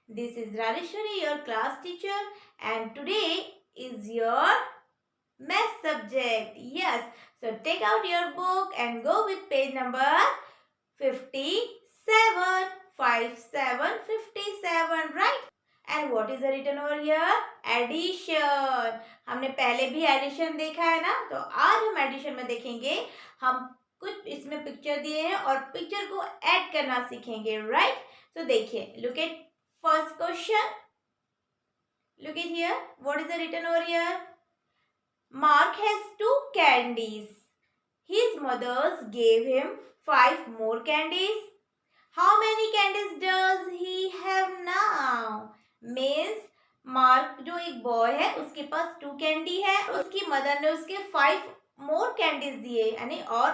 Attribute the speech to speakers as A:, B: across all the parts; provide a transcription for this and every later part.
A: This is Rajeshwari, your class teacher, and today is your math subject. Yes, so take out your book and go with page number 57. 57, right? And what is the written over here? Addition. हमने पहले भी addition देखा है ना, तो आज हम addition में देखेंगे. हम कुछ इसमें पिक्चर दिए हैं और पिक्चर को ऐड करना सीखेंगे, राइट? तो देखिए, look at first question. Look at here. What is the written over here? Mark has 2 candies. His mothers gave him 5 more candies. How many candies does he have now? Means mark जो एक boy है उसके पास 2 candy है, उसकी mother ने उसके 5 मोर candies दिए, यानी और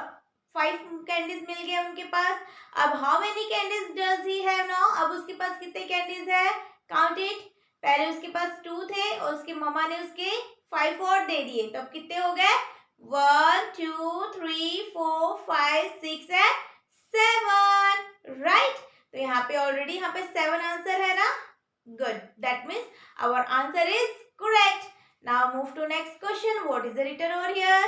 A: 5 कैंडीज मिल गए उनके पास. अब how many candies does he have now? अब उसके पास कितने कैंडीज है? Count it. पहले उसके पास 2 थे और उसकी मम्मा ने उसके 5 और दे दिए, तो अब कितने हो गए? 1 2 3 4 5 6 एंड 7, राइट? तो यहाँ पे ऑलरेडी यहाँ पे 7 आंसर है ना. Good, that means our answer is correct. Now move to next question. What is the written over here?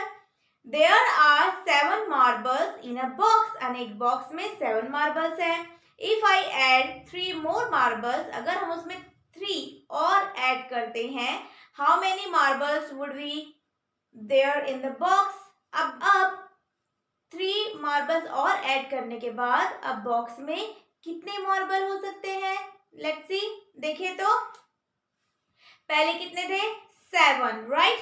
A: There are 7 marbles in a box. और एक बॉक्स में 7 मार्बल्स है. If I add 3 more marbles, अगर हम उसमें 3 और add करते हैं, how many marbles would be there in the box? अब 3 मार्बल्स और ऐड करने के बाद अब बॉक्स में कितने मार्बल हो सकते हैं? Let's see. देखिए तो पहले कितने थे? 7, राइट?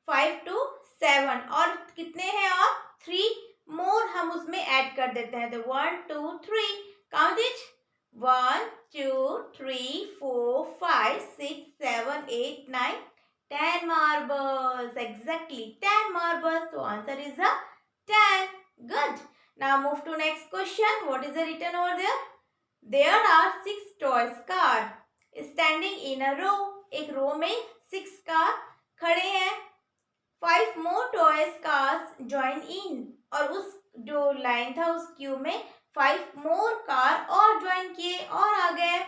A: 5 to 7 और कितने हैं? और 3 मोर हम उसमें ऐड कर देते हैं, तो 1 2 3. Count it. 1 2 3 4 5 6 7 8 9 10 marbles. Exactly 10 marbles. So answer is a 10. Good. Now move to next question. What is the written over there? There are 6 toys car standing in a row. एक रो में 6 कार खड़े हैं. 5 more toys cars join in. और उस जो line था उस Q में 5 more कार और ज्वाइन किए और आ गए.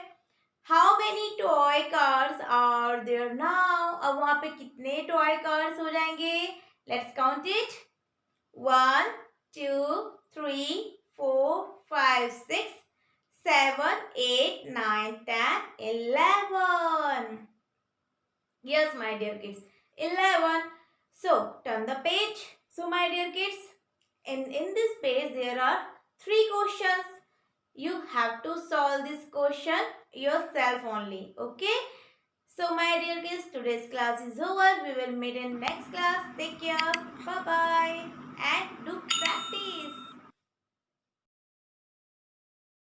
A: How many toy cars are there now? अब वहाँ पे कितने टॉय कार्स हो जाएंगे? Let's count it. 1 2 3 4 5 6 7 8 9 10 11. Yes, my dear kids, 11. So turn the page. So my dear kids, in this page there are 3 questions. You have to solve this question yourself only. Okay. So my dear kids, today's class is over. We will meet in next class. Take care. Bye bye.